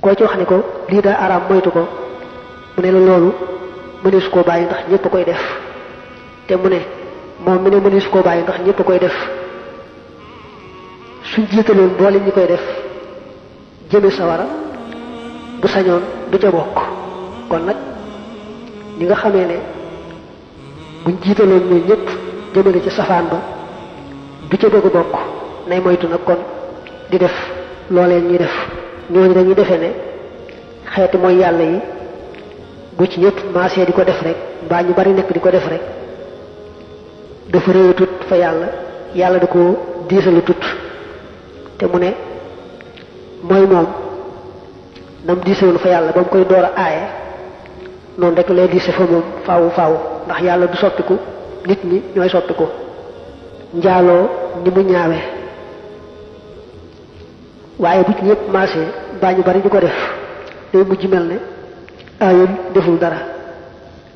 koo ci wax ne ko lii daa araam moytu ko mu ne la loolu mënees koo bàyyi ndax ñëpp a koy def te mu ne moom mi ne mënees koo bàyyi ndax ñëpp a koy def suñ jiitaloon mboolem ñi koy def jëme sawara bu sañoon du ca bokk. kon nag ñi nga xamee ne buñ jiitaloon ñun ñëpp jëmale ci safaan ba du ca bëgg bokk nay moytu nag kon di def looleen ñuy def. ñooñu dañuy defee ne xeeti mooy yàlla yi bu ci ñëpp maasee di ko def rek mbaa ñu bari nekk di ko def rek dafa réew tut fa yàlla yàlla da ko diisalu tut te mu ne mooy moom nam diisalu fa yàlla ba mu koy door a aaye noonu rek lay diise fa moom faawu faawu ndax yàlla du soppiku nit ñi ñooy soppiku. njaaloo ni mu ñaawe waaye bu ci ñëpp maasee mbaa ñu bari di ko def day mujj mel ne aayul deful dara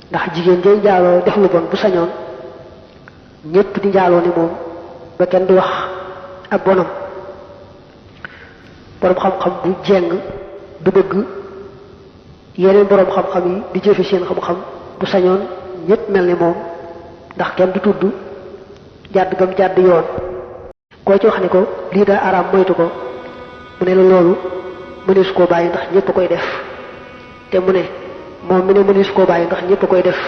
ndax jigéen jay njaaloo def lu bon bu sañoon ñëpp di njaaloo ni moom ba kenn du wax ak bonam. boroom xam-xam bu jeng du bëgg yeneen boroom xam-xam yi di jëfe seen xam-xam bu sañoon ñëpp mel ni moom ndax kenn du tudd jàdd gam jàdd yoon. koo ci wax ne ko lii daa araam moytu ko mu ne la loolu mënees koo bàyyi ndax ñëpp a koy def te mu ne moom mi ne mënees koo bàyyi ndax ñëpp a koy def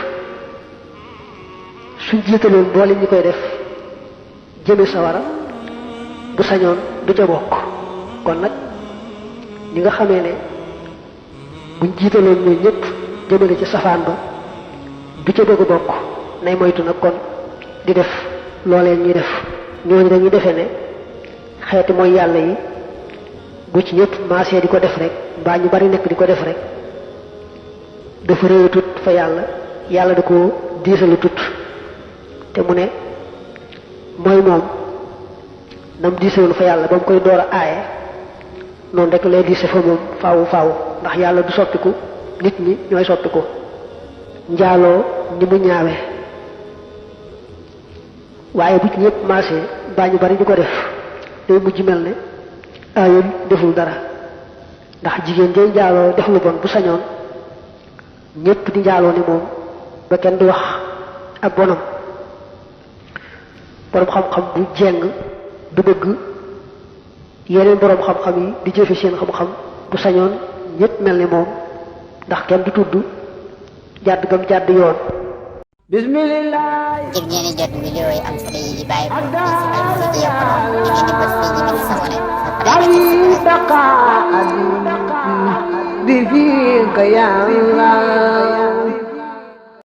suñ jiitaloon mboolem ñi koy def jëme sawara bu sañoon du ca bokk. kon nag ñi nga xamee ne buñ jiitaloon ñun ñëpp jëmale ci safaan ba du ca bëgg bokk nay moytu nag kon di def looleen ñuy def. ñooñu dañuy defee ne xeeti mooy yàlla yi bu ci ñëpp maasee di ko def rek mbaa ñu bari nekk di ko def rek dafa réew tut fa yàlla yàlla da ko diisalu tut te mu ne mooy moom nam diisalu fa yàlla ba mu koy door a aaye noonu rek lay diise fa moom faawu faawu ndax yàlla du soppiku nit ñi ñooy soppiku. njaaloo ni mu ñaawe waaye bu ci ñëpp maasee mbaa ñu bari di ko def day mujj mel ne aayul deful dara ndax jigéen jay njaaloo def lu bon bu sañoon ñëpp di njaaloo ni moom ba kenn du wax ak bonam. boroom xam-xam bu jeng du bëgg yeneen boroom xam-xam yi di jëfe seen xam-xam bu sañoon ñëpp mel ni moom ndax kenn du tudd jàdd gam jàdd yoon. bismillah. ngir ngeen di jot vidéo yi am solo yi bàyyi ko ci ngeen di bës fii ñu bind sabone bi fiika ya Allah